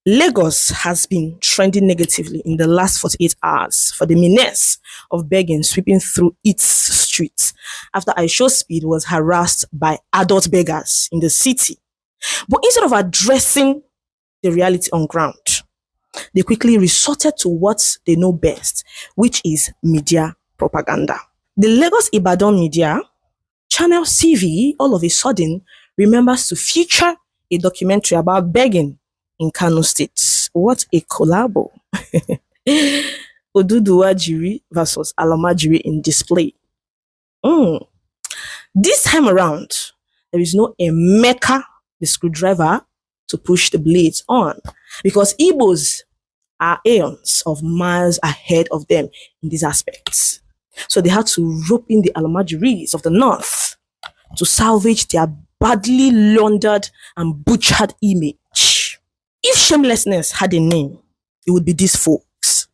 Lagos has been trending negatively in the last 48 hours for the menace of begging sweeping through its streets after Aisho Speed was harassed by adult beggars in the city. But instead of addressing the reality on ground, they quickly resorted to what they know best, which is media propaganda. The Lagos Ibadan media, Channel TV, all of a sudden remembers to feature a documentary about begging in Kano State. What a collabo. Oduduwajiri versus Almajiri in display. This time around, there is no Emeka, the screwdriver, to push the blades on, because Igbos are aeons of miles ahead of them in these aspects. So they had to rope in the Almajiris of the north to salvage their badly laundered and butchered image. If shamelessness had a name, it would be these folks.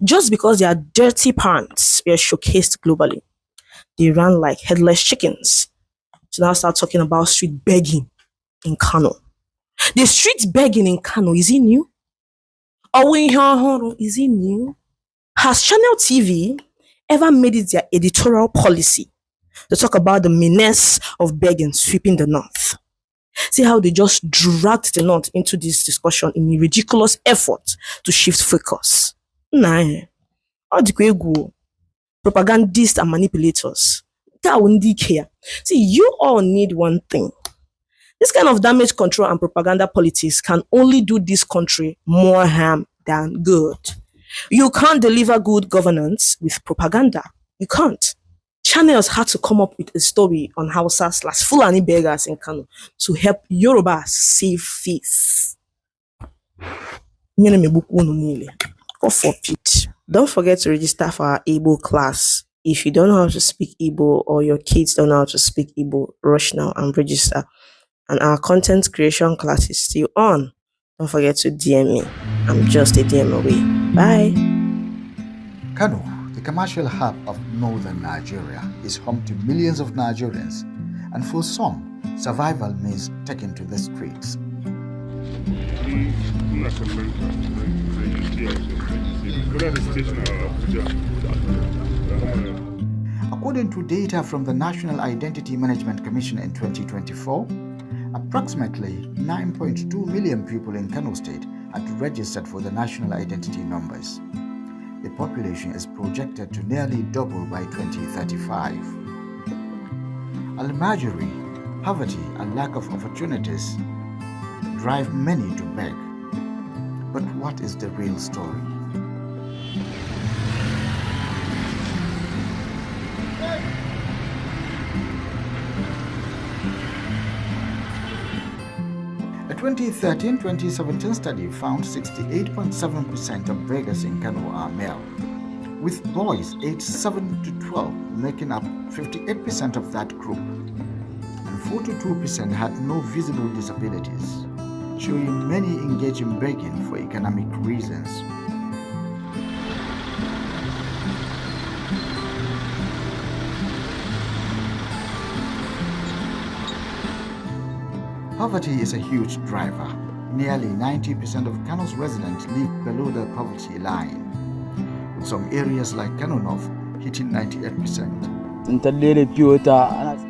Just because their dirty pants were showcased globally, they ran like headless chickens to now start talking about street begging in Kano. The street begging in Kano, is it new? Is it new? Has Channel TV ever made it their editorial policy to talk about the menace of begging sweeping the north? See how they just dragged the north into this discussion in a ridiculous effort to shift focus. Nah, all the propagandists and manipulators, that wouldn't care. See, you all need one thing. This kind of damage control and propaganda politics can only do this country more harm than good. You can't deliver good governance with propaganda. You can't. Channels had to come up with a story on Hausa/Fulani beggars in Kano to help Yoruba save face. God forbid. Don't forget to register for our Igbo class. If you don't know how to speak Igbo or your kids don't know how to speak Igbo, rush now and register. And our content creation class is still on. Don't forget to DM me. I'm just a DM away. Bye. Kano, the commercial hub of northern Nigeria, is home to millions of Nigerians, and for some, survival means taking to the streets. According to data from the National Identity Management Commission in 2024, approximately 9.2 million people in Kano State had registered for the national identity numbers. The population is projected to nearly double by 2035. Almajiri, poverty and lack of opportunities drive many to beg. But what is the real story? A 2013-2017 study found 68.7% of beggars in Kano are male, with boys aged 7 to 12 making up 58% of that group, and 42% had no visible disabilities, showing many engage in begging for economic reasons. Poverty is a huge driver. Nearly 90% of Kano's residents live below the poverty line, with some areas like Kano North hitting 98%.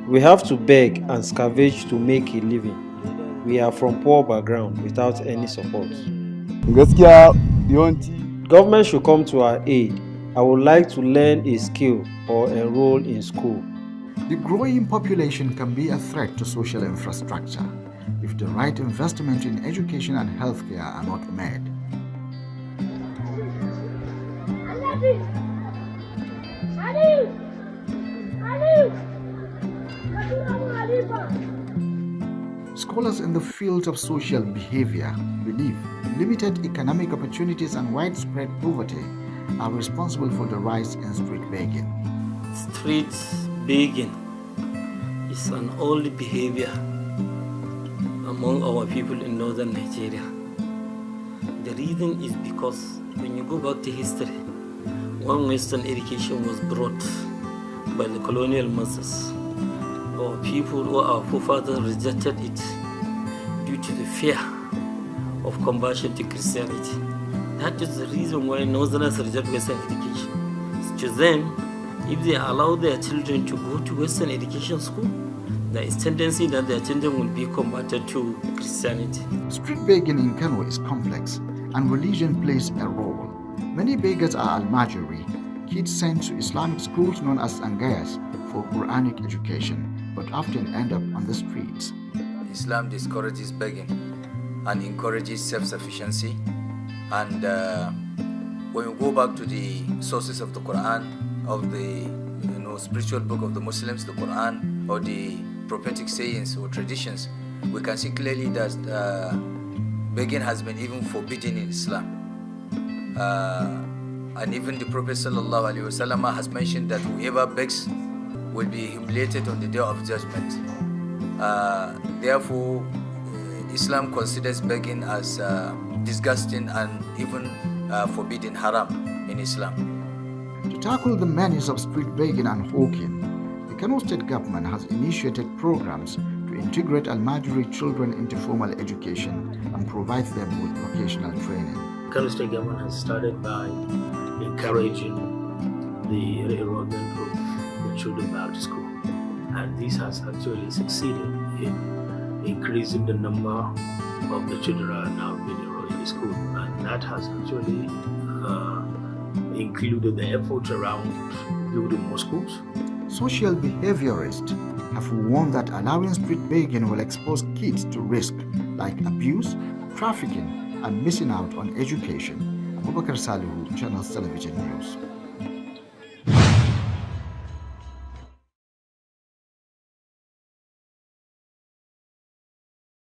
We have to beg and scavenge to make a living. We are from poor background without any support. Government should come to our aid. I would like to learn a skill or enroll in school. The growing population can be a threat to social infrastructure if the right investment in education and healthcare are not made. Scholars in the field of social behavior believe limited economic opportunities and widespread poverty are responsible for the rise in street begging. Street begging is an old behavior among our people in northern Nigeria. The reason is because when you go back to history, when Western education was brought by the colonial masters, our people or our forefathers rejected it due to the fear of conversion to Christianity. That is the reason why Northerners reject Western education. To them, if they allow their children to go to Western education school, there is tendency that their children will be converted to Christianity. Street begging in Kano is complex, and religion plays a role. Many beggars are Almajiri, kids sent to Islamic schools known as Angayas for Quranic education, but often end up on the streets. Islam discourages begging and encourages self-sufficiency. And when we go back to the sources of the Quran, of the spiritual book of the Muslims, the Quran, or the prophetic sayings or traditions, we can see clearly that begging has been even forbidden in Islam. And even the Prophet ﷺ has mentioned that whoever begs will be humiliated on the day of judgment. Therefore, Islam considers begging as disgusting and even forbidden, haram in Islam. To tackle the menace of street begging and hawking, the Kano State government has initiated programs to integrate Almajiri children into formal education and provide them with vocational training. Kano State government has started by encouraging the enrollment of the children back to school, and this has actually succeeded in increasing the number of the children that are now being enrolled in the school, and that has actually included the effort around building more schools. Social behaviorists have warned that allowing street begging will expose kids to risk like abuse, trafficking, and missing out on education. Abubakar Salihu, Channels Television News.